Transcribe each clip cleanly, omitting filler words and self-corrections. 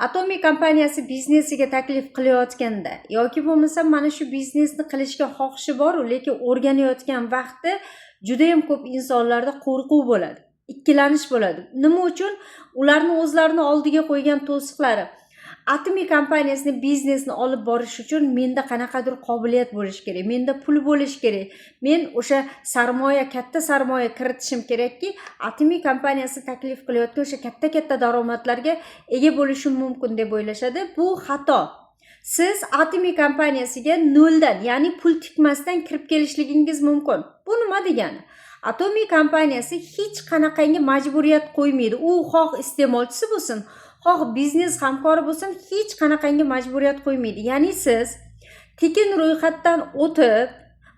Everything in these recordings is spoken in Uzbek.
Atomiy kompaniyasi biznesiga taklif qilayotganda yoki bo'lmasa mana shu biznesni qilishga xohishi bor, lekin o'rganayotgan vaqtda juda ham ko'p insonlarda qo'rquv bo'ladi, ikkilanish bo'ladi. Nima uchun? Ularni o'zlarini oldiga qo'ygan to'siqlari. Atomiy kompaniyasini biznesni olib borish uchun menda qanaqadir qobiliyat bo'lishi kerak, menda pul bo'lishi kerak. Men o'sha sarmoya, katta sarmoya kiritishim kerakki, atomiy kompaniyasi taklif qilayotgan o'sha katta daromadlarga ega bo'lishim mumkin deb o'ylashadi. Bu xato. Siz atomiy kompaniyasiga noldan, ya'ni pul tikmasdan kirib kelishligingiz mumkin. Bu nima degani? Atomiy kompaniyasi hech qanaqangi majburiyat qo'ymaydi. U xoh iste'molchisi bo'lsin, xoh biznes hamkori bo'lsin, hech qanaqangi majburiyat qo'ymaydi. Ya'ni siz tekin ro'yxatdan o'tib,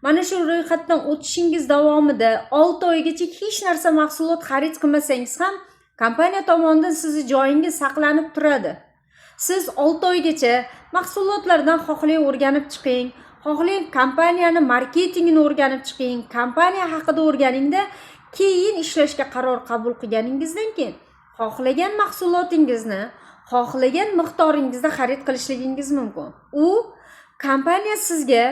mana shu ro'yxatdan o'tishingiz davomida 6 oygacha hech narsa mahsulot xarid qilmasangiz ham kompaniya tomonidan sizni joyingiz saqlanib turadi. Siz 6 oygacha mahsulotlardan xohlang o'rganib chiqing, xohlang kompaniyani marketingini o'rganib chiqing, kompaniya haqida o'rganingda, keyin ishlashga qaror qabul qilganingizdan keyin xohlagan mahsulotingizni xohlagan miqdoringizda xarid qilishligingiz mumkin. U kompaniya sizga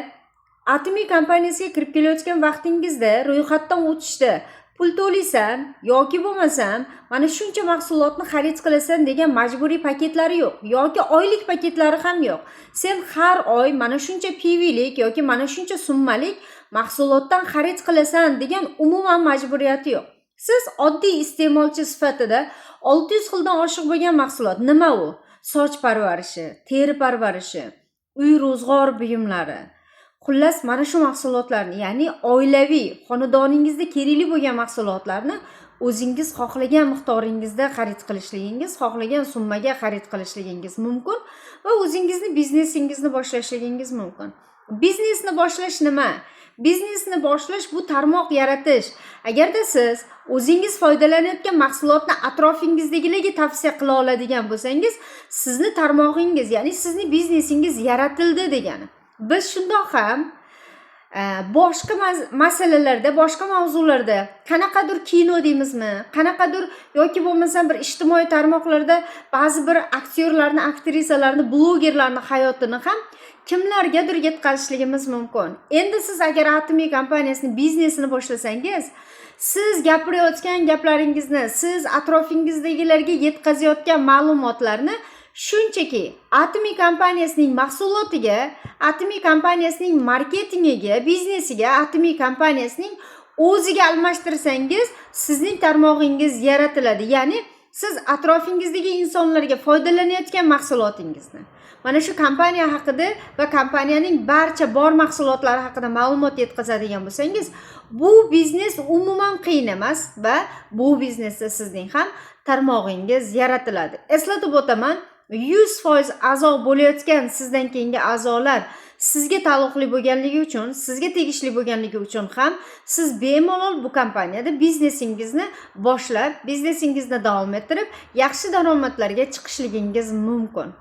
atomiy kompaniyasiga kirib kelayotgan vaqtingizda ro'yxatdan o'tishda pul to'laysan yoki bo'lmasam mana shuncha mahsulotni xarid qilasan degan majburiy paketlari yo'q yoki oylik paketlari ham yo'q. Sen har oy mana shuncha PVlik yoki mana shuncha summalik mahsulotdan xarid qilasan degan umuman majburiyati yo'q. Siz oddiy iste'molchi sifatida 600 xildan oshiq bo'lgan mahsulot. Nima u? Soch parvarishi, teri parvarishi, uy ro'zg'or buyumlari. Xullas mana shu mahsulotlarni, ya'ni oilaviy, xonadoningizda kerakli bo'lgan mahsulotlarni o'zingiz xohlagan miqdoringizda xarid qilishligingiz, xohlagan summaga xarid qilishligingiz mumkin va o'zingizni biznesingizni boshlashligingiz mumkin. Biznesni boshlash nima? Biznesni boshlash bu tarmoq yaratish. Agarda siz o'zingiz foydalanayotgan mahsulotni atrofingizdagilarga tavsiya qila oladigan bo'lsangiz, sizni tarmog'ingiz, ya'ni sizni biznesingiz yaratildi degani. Biz shundoq ham boshqa masalalarda, boshqa mavzularda qanaqadir kino deymizmi, qanaqadir yoki bo'lmasa bir ijtimoiy tarmoqlarda ba'zi bir aktyorlarni, aktrisalarni, blogerlarni hayotini ham kimlargadir yetkazishligimiz mumkin. Endi siz agar atomiy kompaniyasining biznesini boshlasangiz, siz gapirayotgan gaplaringizni, siz atrofingizdagilarga yetkazayotgan ma'lumotlarni shunchaki atomiy kompaniyasining mahsulotiga, atomiy kompaniyasining marketingiga, biznesiga, atomiy kompaniyasining o'ziga almashtirsangiz, sizning tarmog'ingiz yaratiladi. Ya'ni siz atrofingizdagi insonlarga foydalanayotgan mahsulotingizni, mana shu kompaniya haqida va kompaniyaning barcha bor mahsulotlari haqida ma'lumot yetkazadigan bo'lsangiz, bu biznes umuman qiyin emas va bu biznesda sizning ham tarmog'ingiz yaratiladi. Eslatib o'taman, 100% a'zo bo'layotgan sizdan keyingi a'zolar sizga taalluqli bo'lganligi uchun, sizga tegishli bo'lganligi uchun ham siz bemalol bu kompaniyada biznesingizni boshlab, biznesingizni davom ettirib, yaxshi daromadlarga chiqishligingiz mumkin.